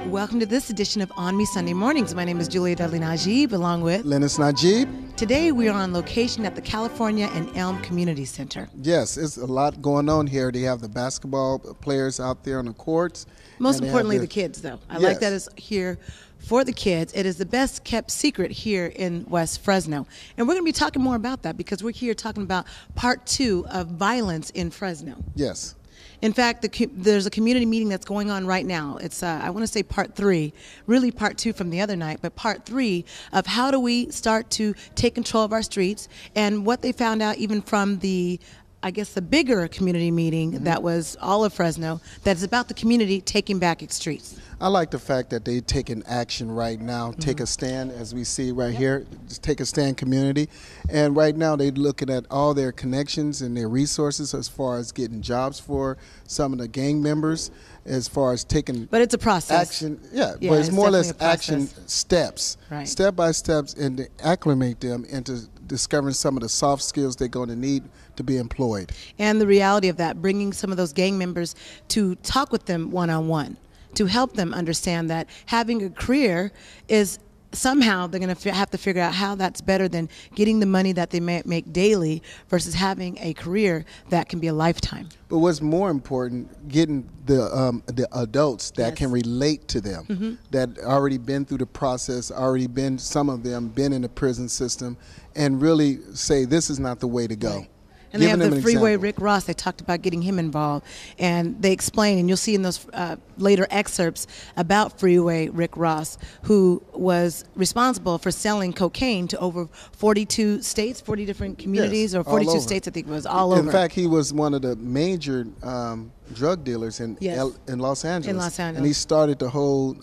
Welcome to this edition of ONME Sunday Mornings. My name is Julia and Lennice, along with Lennice Najib. Today we are on location at the California and Elm Community Center. Yes, it's a lot going on here. They have the basketball players out there on the courts. Most importantly, the kids, though. I like that it's here for the kids. It is the best kept secret here in West Fresno. And we're going to be talking more about that because we're here talking about part 2 of violence in Fresno. Yes. In fact, there's a community meeting that's going on right now. It's, I want to say part 3, really part 2 from the other night, but part 3 of how do we start to take control of our streets, and what they found out even from the, I guess, the bigger community meeting that was all of Fresno, that's about the community taking back its streets. I like the fact that they take an action right now, take a stand, as we see right here, just take a stand community. And right now they're looking at all their connections and their resources as far as getting jobs for some of the gang members, as far as taking But it's a process. Action. Yeah, but it's more or less action steps, step by steps, and to acclimate them into discovering some of the soft skills they're going to need to be employed. And the reality of that, bringing some of those gang members to talk with them one-on-one, to help them understand that having a career is somehow they're going to have to figure out how that's better than getting the money that they may make daily versus having a career that can be a lifetime. But what's more important, getting the adults that can relate to them, that already been through the process, already been, some of them been in the prison system, and really say this is not the way to go. Right. And they have the Freeway Rick Ross. They talked about getting him involved. And they explain, and you'll see in those later excerpts about Freeway Rick Ross, who was responsible for selling cocaine to over 42 states, 40 different communities, or 42 states, I think it was, all over. In fact, he was one of the major drug dealers in Los Angeles. And he started the whole,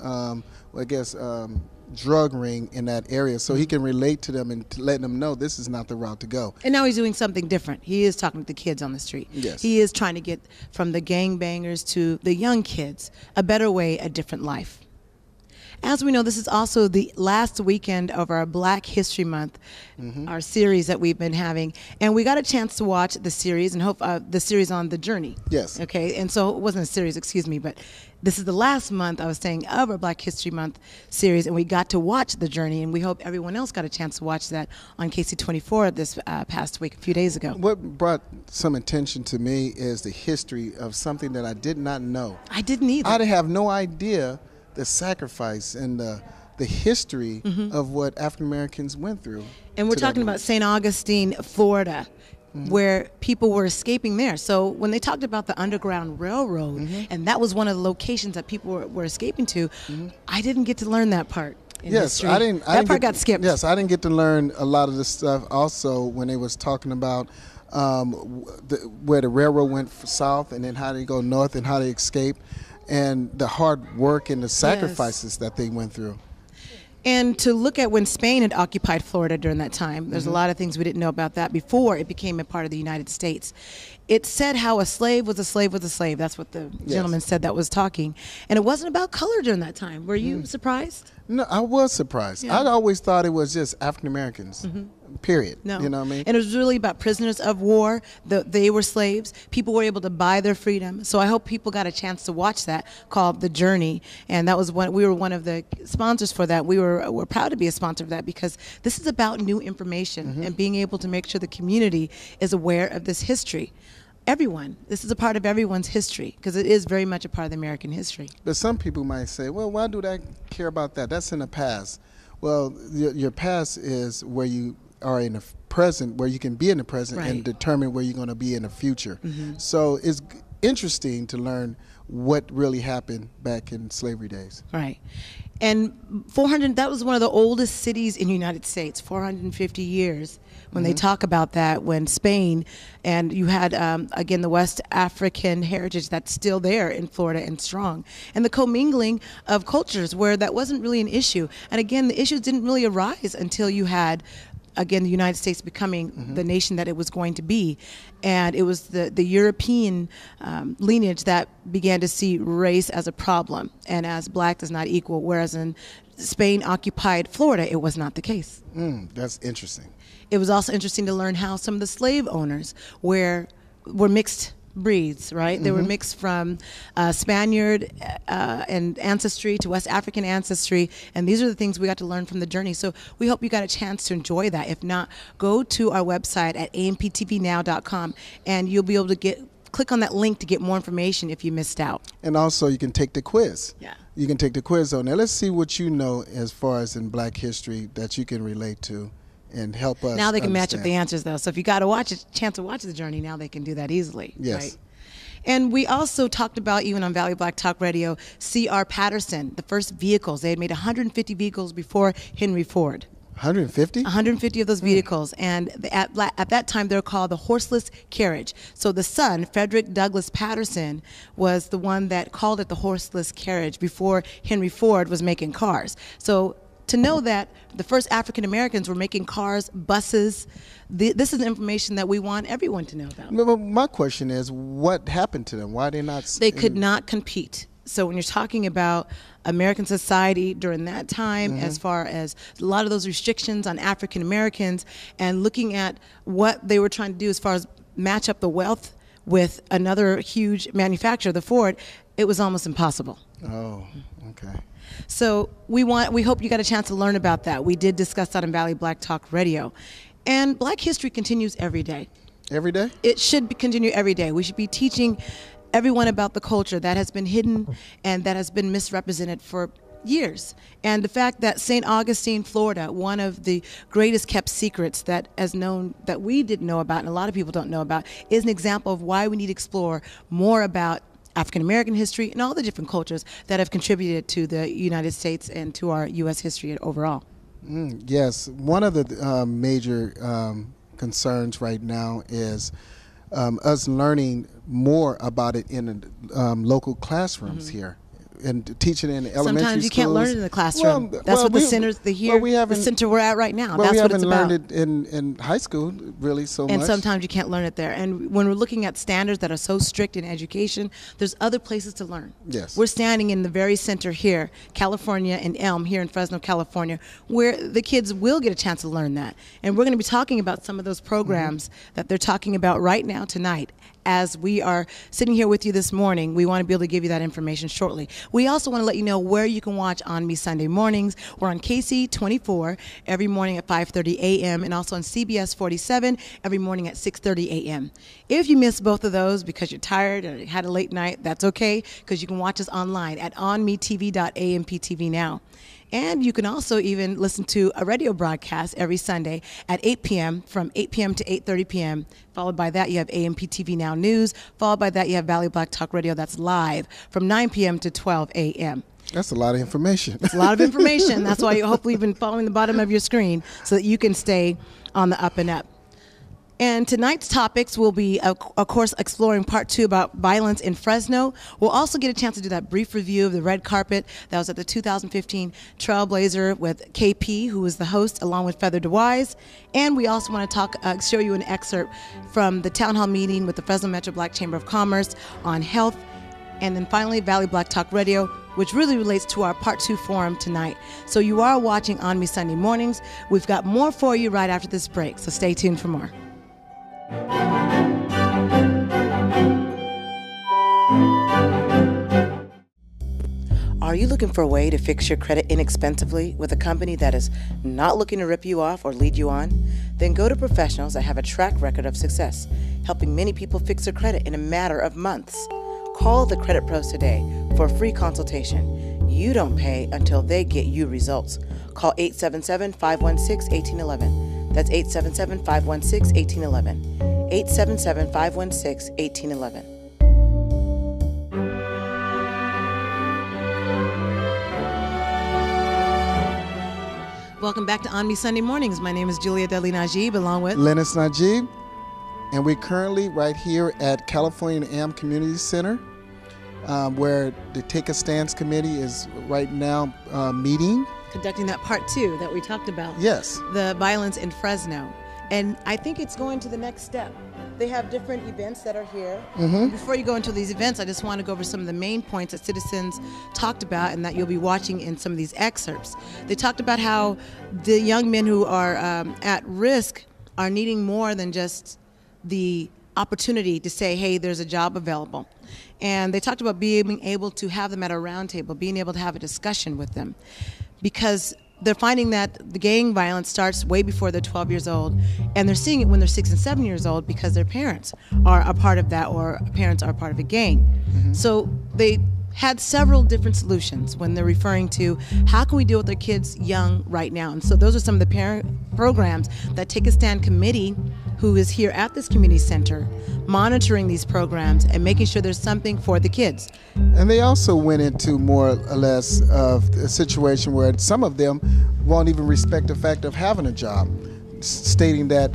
drug ring in that area, so he can relate to them and letting them know this is not the route to go. And now he's doing something different. He is talking to the kids on the street. Yes. He is trying to get from the gangbangers to the young kids a better way, a different life. As we know, this is also the last weekend of our Black History Month, our series that we've been having. And we got a chance to watch the series and hope the series on The Journey. Yes. Okay, and so it wasn't a series, excuse me, but this is the last month, I was saying, of our Black History Month series, and we got to watch The Journey, and we hope everyone else got a chance to watch that on KC24 this past week, a few days ago. What brought some attention to me is the history of something that I did not know. I didn't either. I have no idea the sacrifice and the history of what African Americans went through. And we're talking about St. Augustine, Florida, where people were escaping there. So when they talked about the Underground Railroad, and that was one of the locations that people were escaping to, I didn't get to learn that part. Yes, I didn't. That part got skipped. Yes, I didn't get to learn a lot of this stuff. Also, when they was talking about where the railroad went south, and then how they go north, and how they escaped, and the hard work and the sacrifices that they went through. And to look at when Spain had occupied Florida during that time, there's a lot of things we didn't know about that before it became a part of the United States. It said how a slave was a slave was a slave. That's what the gentleman said that was talking. And it wasn't about color during that time. Were you surprised? No, I was surprised. Yeah. I'd always thought it was just African Americans, period. No. You know what I mean? And it was really about prisoners of war. They were slaves. People were able to buy their freedom. So I hope people got a chance to watch that, called The Journey. And that was we were one of the sponsors for that. We're proud to be a sponsor of that, because this is about new information and being able to make sure the community is aware of this history. Everyone. This is a part of everyone's history, because it is very much a part of the American history. But some people might say, well, why do I care about that? That's in the past. Well, your past is where you are in the present, where you can be in the present and determine where you're going to be in the future. So it's interesting to learn what really happened back in slavery days. Right. And that was one of the oldest cities in the United States, 450 years. When they talk about that, when Spain, and you had, again, the West African heritage that's still there in Florida and strong, and the commingling of cultures where that wasn't really an issue. And again, the issues didn't really arise until you had, again, the United States becoming the nation that it was going to be. And it was the European lineage that began to see race as a problem and as black does not equal, whereas in Spain occupied Florida, it was not the case. That's interesting. It was also interesting to learn how some of the slave owners were mixed breeds, right? They were mixed from Spaniard and ancestry to West African ancestry, and these are the things we got to learn from the journey. So we hope you got a chance to enjoy that. If not, go to our website at amptvnow.com, and you'll be able to click on that link to get more information if you missed out. And also, you can take the quiz. Yeah. You can take the quiz on there. Let's see what you know as far as in Black history that you can relate to and help us. Now they can match up understand. the answers, though. So if you got a chance to watch the journey, now they can do that easily. Yes. Right? And we also talked about, even on Valley Black Talk Radio, C.R. Patterson, the first vehicles. They had made 150 vehicles before Henry Ford. 150? 150 of those vehicles, and at that time they're called the horseless carriage. So the son, Frederick Douglass Patterson, was the one that called it the horseless carriage before Henry Ford was making cars. So to know that the first African Americans were making cars, buses, this is information that we want everyone to know about. But my question is, what happened to them? Why they not? They could not compete. So when you're talking about American society during that time, as far as a lot of those restrictions on African Americans, and looking at what they were trying to do as far as match up the wealth with another huge manufacturer, the Ford, it was almost impossible. Oh, okay. So we hope you got a chance to learn about that. We did discuss that on Valley Black Talk Radio. And Black history continues every day. Every day? It should continue every day. We should be teaching everyone about the culture that has been hidden and that has been misrepresented for years. And the fact that St. Augustine, Florida, one of the greatest kept secrets that we didn't know about and a lot of people don't know about, is an example of why we need to explore more about African American history and all the different cultures that have contributed to the United States and to our U.S. history overall. Yes, one of the major concerns right now is us learning more about it in local classrooms here. And teaching in elementary schools. Sometimes you can't learn it in the classroom. That's what the centers, the center we're at right now. Well, that's what it's about. We haven't learned it in high school really so much. And sometimes you can't learn it there. And when we're looking at standards that are so strict in education, there's other places to learn. Yes. We're standing in the very center here, California and Elm, here in Fresno, California, where the kids will get a chance to learn that. And we're going to be talking about some of those programs that they're talking about right now tonight. As we are sitting here with you this morning, we want to be able to give you that information shortly. We also want to let you know where you can watch ONME Sunday mornings. We're on KC24 every morning at 5:30 a.m. and also on CBS 47 every morning at 6:30 a.m. If you missed both of those because you're tired or had a late night, that's okay, because you can watch us online at onmetv.amptv now. And you can also even listen to a radio broadcast every Sunday at 8 p.m. from 8 p.m. to 8:30 p.m. Followed by that, you have AMPTV Now News. Followed by that, you have Valley Black Talk Radio that's live from 9 p.m. to 12 a.m. That's a lot of information. It's a lot of information. That's why you hopefully you've been following the bottom of your screen so that you can stay on the up and up. And tonight's topics will be, of course, exploring part 2 about violence in Fresno. We'll also get a chance to do that brief review of the red carpet that was at the 2015 Trailblazer with KP, who was the host, along with Feather DeWise. And we also want to show you an excerpt from the town hall meeting with the Fresno Metro Black Chamber of Commerce on health. And then finally, Valley Black Talk Radio, which really relates to our Part 2 forum tonight. So you are watching ONME Sunday mornings. We've got more for you right after this break, so stay tuned for more. Are you looking for a way to fix your credit inexpensively with a company that is not looking to rip you off or lead you on? Then go to professionals that have a track record of success, helping many people fix their credit in a matter of months. Call the Credit Pros today for a free consultation. You don't pay until they get you results. Call 877-516-1811. That's 877-516-1811. 877-516-1811. Welcome back to ONME Sunday Mornings. My name is Julia and Lennice, along with Lennice Najib, and we're currently right here at California AM Community Center, where the Take a Stance Committee is right now meeting. Conducting that part 2 that we talked about. Yes. The violence in Fresno. And I think it's going to the next step. They have different events that are here. Before you go into these events, I just want to go over some of the main points that citizens talked about and that you'll be watching in some of these excerpts. They talked about how the young men who are at risk are needing more than just the opportunity to say, hey, there's a job available. And they talked about being able to have them at a round table, being able to have a discussion with them, because they're finding that the gang violence starts way before they're 12 years old, and they're seeing it when they're 6 and 7 years old because their parents are a part of that, or parents are a part of a gang. Mm-hmm. So they had several different solutions when they're referring to how can we deal with our kids young right now. And so those are some of the parent programs that Take a Stand Committee, who is here at this community center, monitoring these programs and making sure there's something for the kids. And they also went into more or less of a situation where some of them won't even respect the fact of having a job, stating that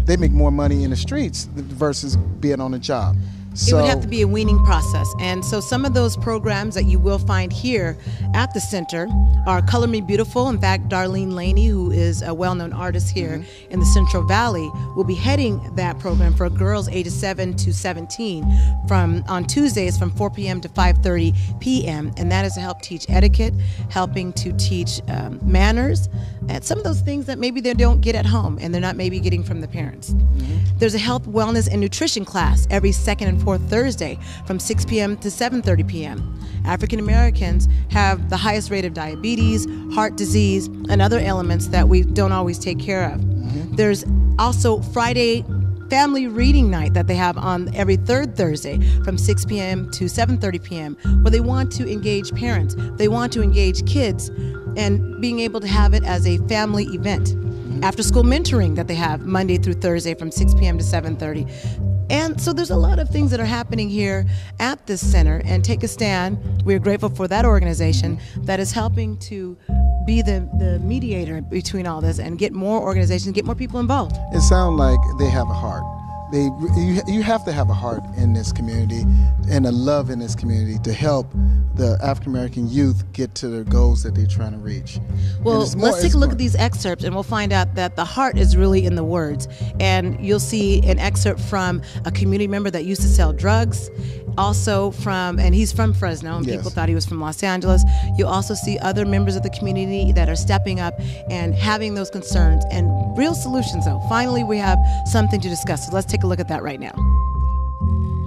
they make more money in the streets versus being on a job. It would have to be a weaning process. And so some of those programs that you will find here at the center are Color Me Beautiful. In fact, Darlene Laney, who is a well-known artist here in the Central Valley, will be heading that program for girls ages 7 to 17 on Tuesdays from 4 p.m. to 5:30 p.m. And that is to help teach etiquette, helping to teach manners, and some of those things that maybe they don't get at home and they're not maybe getting from the parents. There's a health, wellness, and nutrition class every second and fourth Thursday from 6 p.m. to 7:30 p.m. African Americans have the highest rate of diabetes, heart disease, and other ailments that we don't always take care of. There's also Friday family reading night that they have on every third Thursday from 6 p.m. to 7:30 p.m. where they want to engage parents, they want to engage kids, and being able to have it as a family event. After school mentoring that they have Monday through Thursday from 6 p.m. to 7:30. And so there's a lot of things that are happening here at this center, and Take a Stand, we're grateful for that organization that is helping to be the mediator between all this and get more organizations, get more people involved. It sounds like they have a heart. You have to have a heart in this community and a love in this community to help the African American youth get to their goals that they're trying to reach. Well, let's take a look at these excerpts and we'll find out that the heart is really in the words. And you'll see an excerpt from a community member that used to sell drugs, also and he's from Fresno, and people thought he was from Los Angeles. You'll also see other members of the community that are stepping up and having those concerns and real solutions, though. Finally, we have something to discuss. So let's take a look at that right now.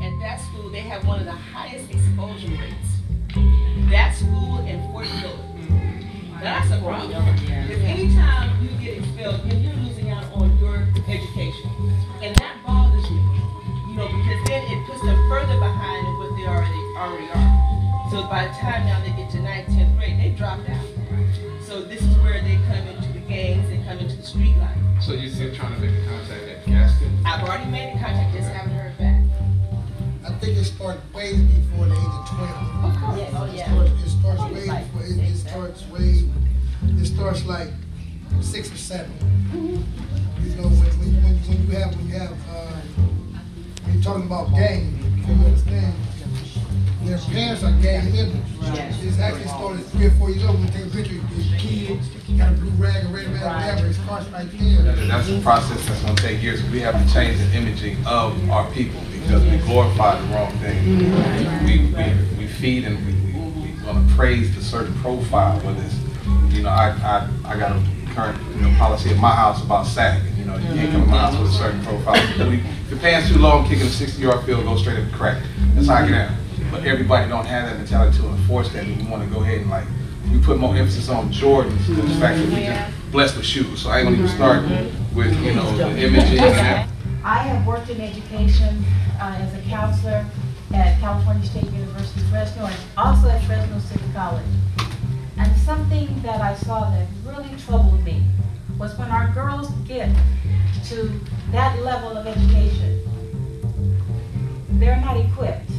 At that school, they have one of the highest exposure rates. That school in Fort Miller. That's a problem. Because anytime you get expelled, you're losing out on your education. And that bothers me. Because then it puts them further behind than what they already are. So by the time now they get to 9th, 10th grade, they dropped out. So this is where they come into the gangs, they come into the street life. So you're trying to make a contact at Gaston? I've already made the contact, just haven't heard back. I think it started way before the age of 12. Of course. It starts way before, it starts like 6 or 7. When you're talking about gangs, you understand, their parents are gang members. It's actually started 3 or 4 years old when you take a picture of your kid, got a blue rag, a red rag, whatever, it starts right there. That's a process that's going to take years. We have to change the imaging of our people because we glorify the wrong thing. We feed and we're going to praise the certain profile with this. I got a current policy at my house about sagging. You can't come to my house with a certain profile. If your pants too low, I'm kicking a 60-yard field, go straight up the crack. That's how I get out. But everybody don't have that mentality to enforce that. We want to go ahead and we put more emphasis on Jordans than the fact that we just blessed with shoes. So I ain't gonna even start with the imaging and that. I have worked in education as a counselor at California State University, Fresno, and also at Fresno City College. And something that I saw that really troubled me was when our girls get to that level of education, they're not equipped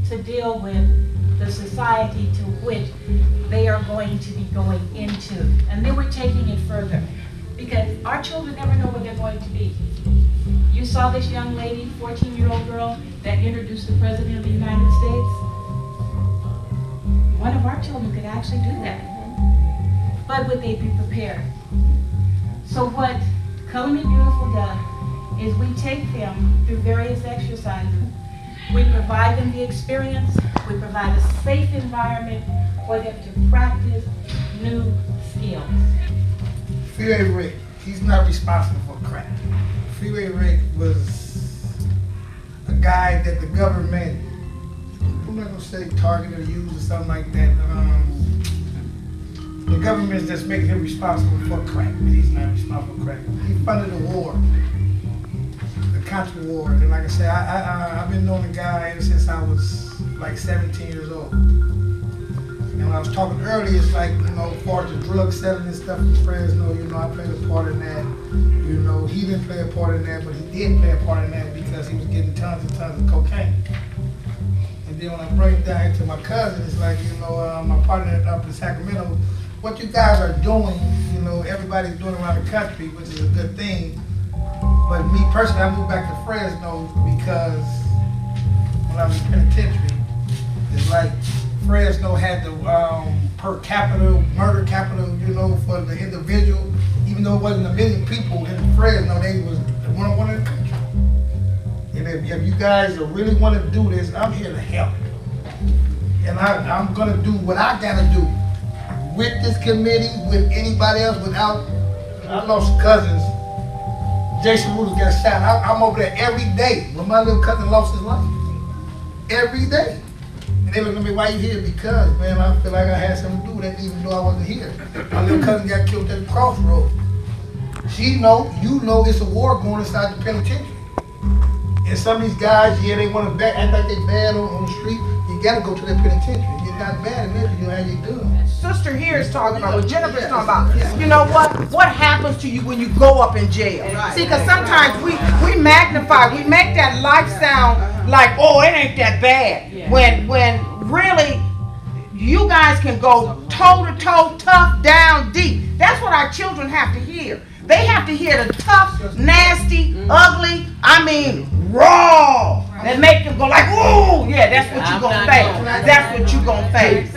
to deal with the society to which they are going to be going into. And then we're taking it further because our children never know what they're going to be. You saw this young lady, 14-year-old girl, that introduced the President of the United States. One of our children could actually do that. But would they be prepared? So what Color Me Beautiful does is we take them through various exercises. We provide them the experience. We provide a safe environment for them to practice new skills. Freeway Rick, he's not responsible for crack. Freeway Rick was guy that the government, I'm not gonna say target or use or something like that. The government's just making him responsible for crack, but he's not responsible for crack. He funded the war, the country war. And like I said, I've been knowing the guy ever since I was like 17 years old. And when I was talking earlier, it's like, you know, as far as the drug selling and stuff in Fresno, you know, I played a part in that. You know, he didn't play a part in that, but he did play a part in that because he was getting tons and tons of cocaine. And then when I bring it down to my cousin, it's like, you know, my partner up in Sacramento, what you guys are doing, you know, everybody's doing around the country, which is a good thing. But me personally, I moved back to Fresno because when I was in penitentiary, it's like Fresno had the per capita murder capital, you know, for the individual. Even though it wasn't a million people in Fresno, they was the one in the country. And if you guys really want to do this, I'm here to help. And I'm gonna do what I gotta do with this committee, with anybody else, without, I lost cousins. Jason Rudolph got shot. I'm over there every day when my little cousin lost his life. Every day. And they look at me, why you here? Because, man, I feel like I had something to do with that even though I wasn't here. My little cousin got killed at the crossroad. She know, you know it's a war going inside the penitentiary. And some of these guys, yeah, they want to act like they bad on the street. You got to go to the penitentiary. You're not bad in there, you know how you do. Sister here is talking about what Jennifer's talking about. You know what happens to you when you go up in jail? See, because sometimes we magnify, we make that life sound like, oh, it ain't that bad. When really you guys can go toe to toe, tough, down, deep. That's what our children have to hear. They have to hear the tough, nasty, ugly, I mean raw. That make them go like, ooh, yeah, that's what you gonna face. That's what you gonna face.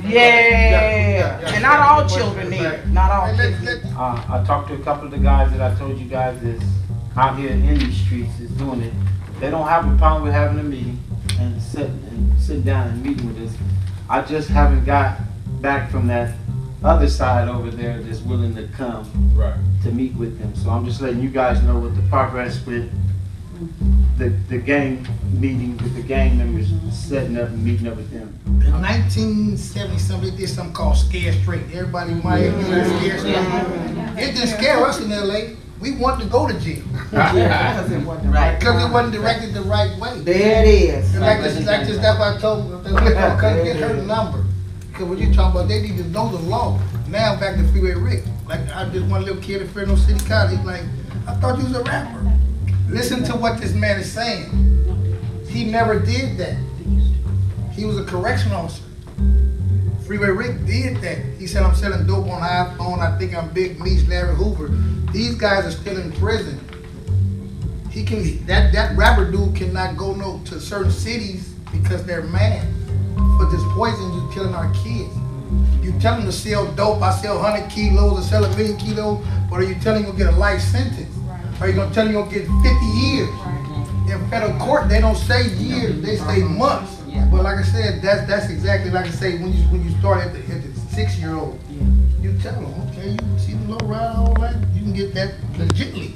Yeah, and not all children need it. Not all children. I talked to a couple of the guys that I told you guys is out here in these streets is doing it. They don't have a problem with having a meeting and sit down and meeting with us. I just haven't got back from that other side over there that's willing to come to meet with them. So I'm just letting you guys know what the progress with the gang meeting with the gang members, setting up and meeting up with them. In 1970 something, they did something called Scare Straight. Everybody might have done Scare Straight. It didn't scare us in LA. We wanted to go to jail. Because it wasn't directed the right way. There it is. Like this, that's why I told them, get her number. Because what you talking about, they need to know the law. Now back to Freeway Rick. Like I just one little kid at Fresno City College, he's like, I thought you was a rapper. Listen to what this man is saying. He never did that. He was a correctional officer. Freeway Rick did that. He said, I'm selling dope on iPhone. I think I'm Big Meech, Larry Hoover. These guys are still in prison. He can that rapper dude cannot go to certain cities because they're mad for this poison you're killing our kids. You tell them to sell dope, I sell 100 kilos, I sell 1 million kilos, or are you telling them you'll get a life sentence? Or are you gonna tell them you'll get 50 years? In federal court, they don't say years, they say months. But like I said, that's exactly like I say when you start at the 6-year-old. You tell them, okay, you see the low ride, all that, you can get that legitly.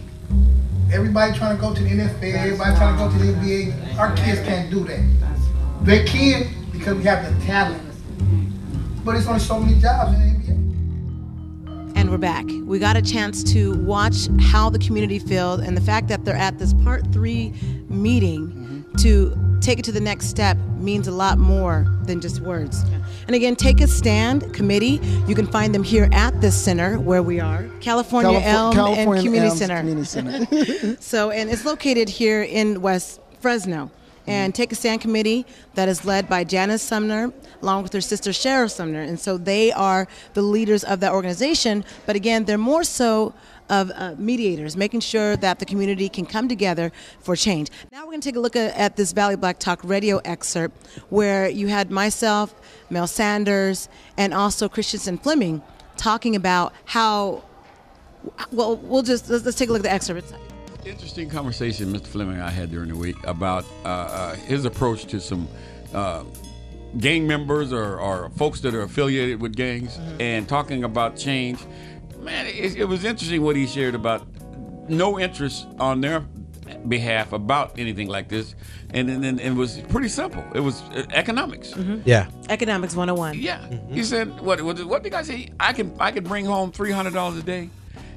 Everybody trying to go to the NFL, everybody trying to go to the NBA. Our kids can't do that. They can because we have the talent. But it's only so many jobs in the NBA. And we're back. We got a chance to watch how the community feels, and the fact that they're at this Part 3 meeting to take it to the next step means a lot more than just words. And again, Take a Stand Committee, you can find them here at this center where we are, California Elm and Community Center. So, and it's located here in West Fresno. And Take a Stand Committee that is led by Janice Sumner along with her sister Cheryl Sumner. And so they are the leaders of that organization. But again, they're more so of mediators, making sure that the community can come together for change. Now we're going to take a look at this Valley Black Talk radio excerpt where you had myself, Mel Sanders, and also Christensen Fleming talking about how, well, let's take a look at the excerpt. Interesting conversation Mr. Fleming and I had during the week about his approach to some gang members or folks that are affiliated with gangs and talking about change. Man, it was interesting what he shared about no interest on their behalf about anything like this, and then it was pretty simple. It was economics. Yeah. Economics 101. Yeah. He said, what did the guy say? I can bring home $300 a day,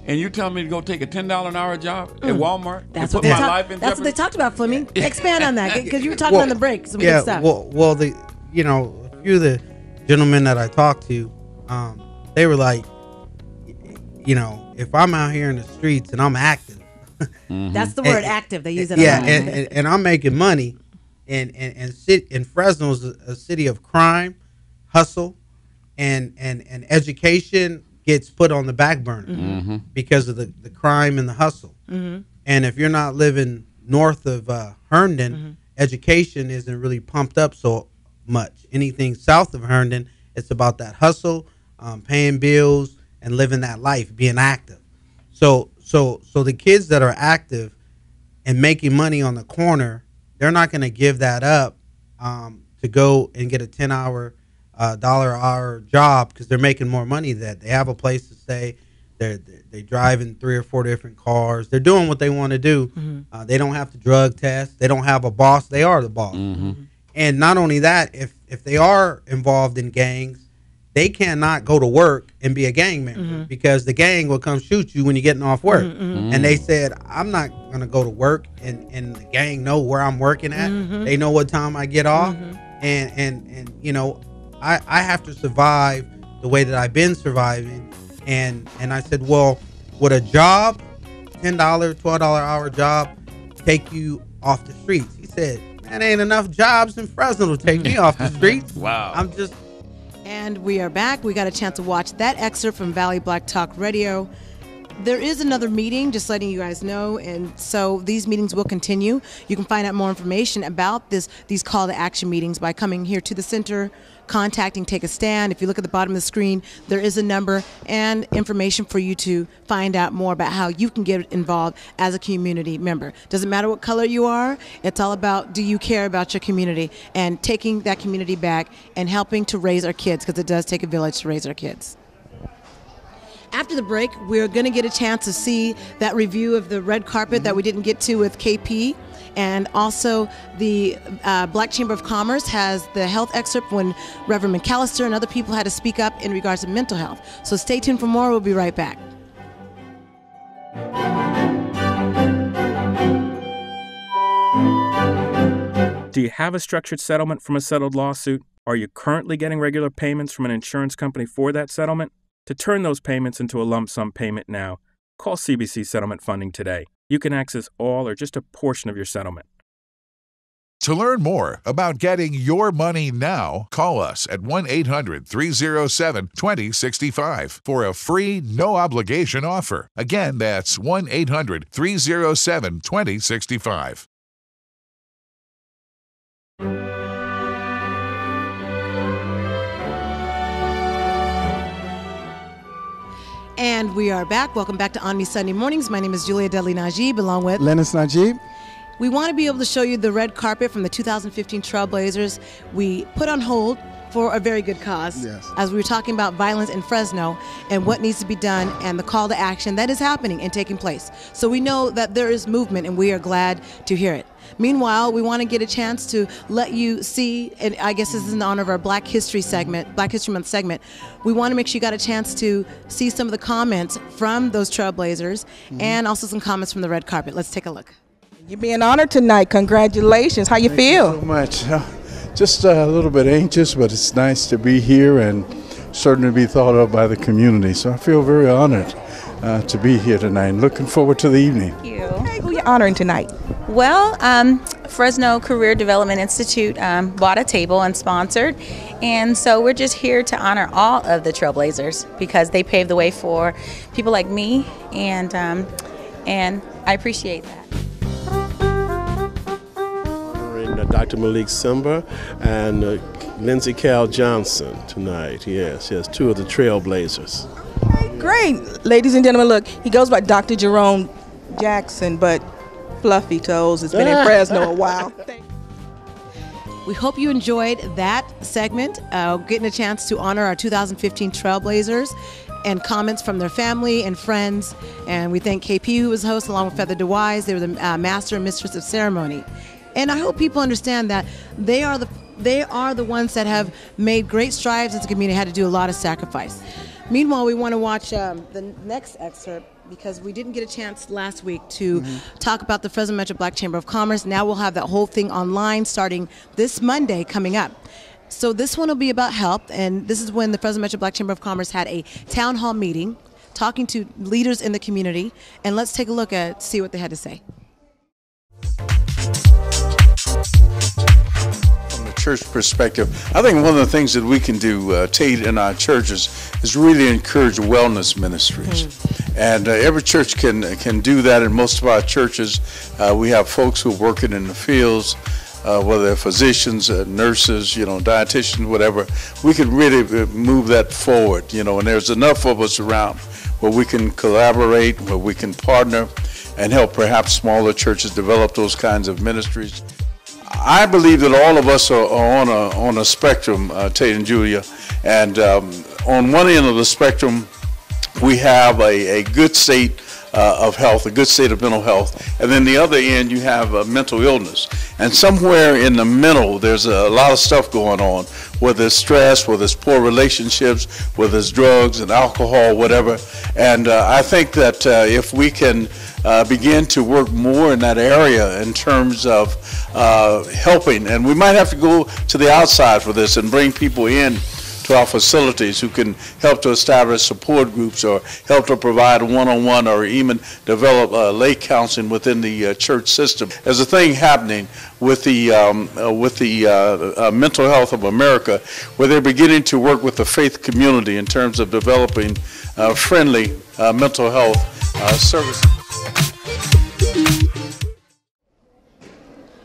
and you tell me to go take a $10 an hour job at Walmart? That's and what put my life in That's what they jeopardy? talked about, Fleming. Expand on that, because you were talking on the break. Some good stuff. Well, a few of the gentlemen that I talked to, they were like, if I'm out here in the streets and I'm active, That's the word, active. They use it. Yeah, a lot. and I'm making money, and Fresno is a city of crime, hustle, and education gets put on the back burner because of the crime and the hustle. And if you're not living north of Herndon, education isn't really pumped up so much. Anything south of Herndon, it's about that hustle, paying bills, and living that life, being active. So the kids that are active and making money on the corner, they're not going to give that up to go and get a $10 hour job because they're making more money. That they have a place to stay. They drive in 3 or 4 different cars. They're doing what they want to do. They don't have to drug test. They don't have a boss. They are the boss. And not only that, if they are involved in gangs, they cannot go to work and be a gang member because the gang will come shoot you when you're getting off work. And they said, I'm not going to go to work and the gang know where I'm working at. They know what time I get off. And I have to survive the way that I've been surviving. And I said, well, would a job, $10, $12 hour job, take you off the streets? He said, man, ain't enough jobs in Fresno to take me off the streets. Wow. I'm just... And we are back. We got a chance to watch that excerpt from Valley Black Talk Radio. There is another meeting, just letting you guys know, and so these meetings will continue. You can find out more information about these call to action meetings by coming here to the center, contacting Take a Stand. If you look at the bottom of the screen, there is a number and information for you to find out more about how you can get involved as a community member. Doesn't matter what color you are, it's all about, do you care about your community and taking that community back and helping to raise our kids, because it does take a village to raise our kids. After the break, we're going to get a chance to see that review of the red carpet that we didn't get to with KP. And also the Black Chamber of Commerce has the health excerpt when Reverend McAllister and other people had to speak up in regards to mental health. So stay tuned for more. We'll be right back. Do you have a structured settlement from a settled lawsuit? Are you currently getting regular payments from an insurance company for that settlement? To turn those payments into a lump sum payment now, call CBC Settlement Funding today. You can access all or just a portion of your settlement. To learn more about getting your money now, call us at 1-800-307-2065 for a free, no-obligation offer. Again, that's 1-800-307-2065. And we are back. Welcome back to ONME Sunday Mornings. My name is Julia and Lennice, along with Lennice Najib. We want to be able to show you the red carpet from the 2015 Trailblazers. We put on hold for a very good cause. Yes. As we were talking about violence in Fresno and what needs to be done and the call to action that is happening and taking place. So we know that there is movement and we are glad to hear it. Meanwhile, we want to get a chance to let you see, and I guess this is in honor of our Black History segment, Black History Month segment. We want to make sure you got a chance to see some of the comments from those Trailblazers and also some comments from the red carpet. Let's take a look. You're being honored tonight. Congratulations. How you feel? Thank you so much. Just a little bit anxious, but it's nice to be here and certainly be thought of by the community. So I feel very honored to be here tonight. Looking forward to the evening. Thank you. Hey, who you honoring tonight? Well, Fresno Career Development Institute bought a table and sponsored, and so we're just here to honor all of the Trailblazers because they paved the way for people like me, and I appreciate that. Honoring Dr. Malik Simba and Lindsay Cal Johnson tonight. Yes, two of the Trailblazers. Great. Ladies and gentlemen, look, he goes by Dr. Jerome Jackson, but Fluffy Toes has been in Fresno a while. We hope you enjoyed that segment, getting a chance to honor our 2015 Trailblazers and comments from their family and friends. And we thank KP, who was the host, along with Feather DeWise. They were the master and mistress of ceremony. And I hope people understand that they are the ones that have made great strides as a community, had to do a lot of sacrifice. Meanwhile, we want to watch the next excerpt because we didn't get a chance last week to talk about the Fresno Metro Black Chamber of Commerce. Now we'll have that whole thing online starting this Monday coming up. So this one will be about health, and this is when the Fresno Metro Black Chamber of Commerce had a town hall meeting talking to leaders in the community. And let's take a look at see what they had to say. Church perspective, I think one of the things that we can do, Tate, in our churches is really encourage wellness ministries. And every church can do that. In most of our churches, we have folks who are working in the fields, whether they're physicians, nurses, dietitians, whatever. We can really move that forward, and there's enough of us around where we can collaborate, where we can partner and help perhaps smaller churches develop those kinds of ministries. I believe that all of us are on a spectrum, Tate and Julia, and on one end of the spectrum, we have a good state of health, a good state of mental health, and then the other end you have mental illness. And somewhere in the middle, there's a lot of stuff going on, whether it's stress, whether it's poor relationships, whether it's drugs and alcohol, whatever. And I think that if we can begin to work more in that area in terms of helping, and we might have to go to the outside for this and bring people in to our facilities who can help to establish support groups or help to provide one-on-one or even develop lay counseling within the church system. There's a thing happening with the Mental Health of America where they're beginning to work with the faith community in terms of developing friendly mental health services.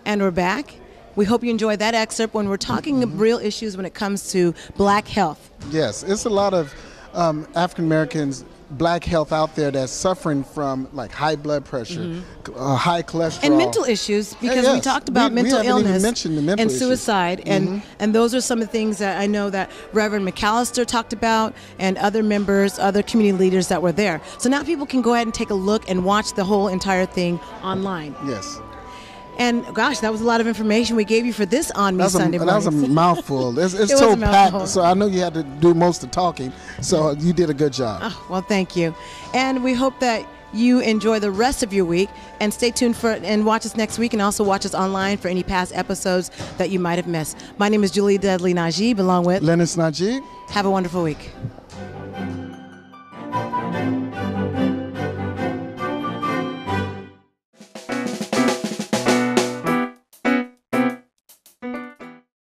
And we're back. We hope you enjoyed that excerpt when we're talking real issues when it comes to black health. Yes, it's a lot of African Americans, black health out there that's suffering from like high blood pressure, high cholesterol. And mental issues, because we talked about mental illness and suicide. Issues. And those are some of the things that I know that Reverend McAllister talked about and other members, other community leaders that were there. So now people can go ahead and take a look and watch the whole entire thing online. Yes. And gosh, that was a lot of information we gave you for this ONME Sunday morning. That was a mouthful. It's it so packed, so I know you had to do most of the talking. So you did a good job. Oh, well, thank you. And we hope that you enjoy the rest of your week. And stay tuned and watch us next week, and also watch us online for any past episodes that you might have missed. My name is Julia Dudley Najib, along with Lennice Najib. Have a wonderful week.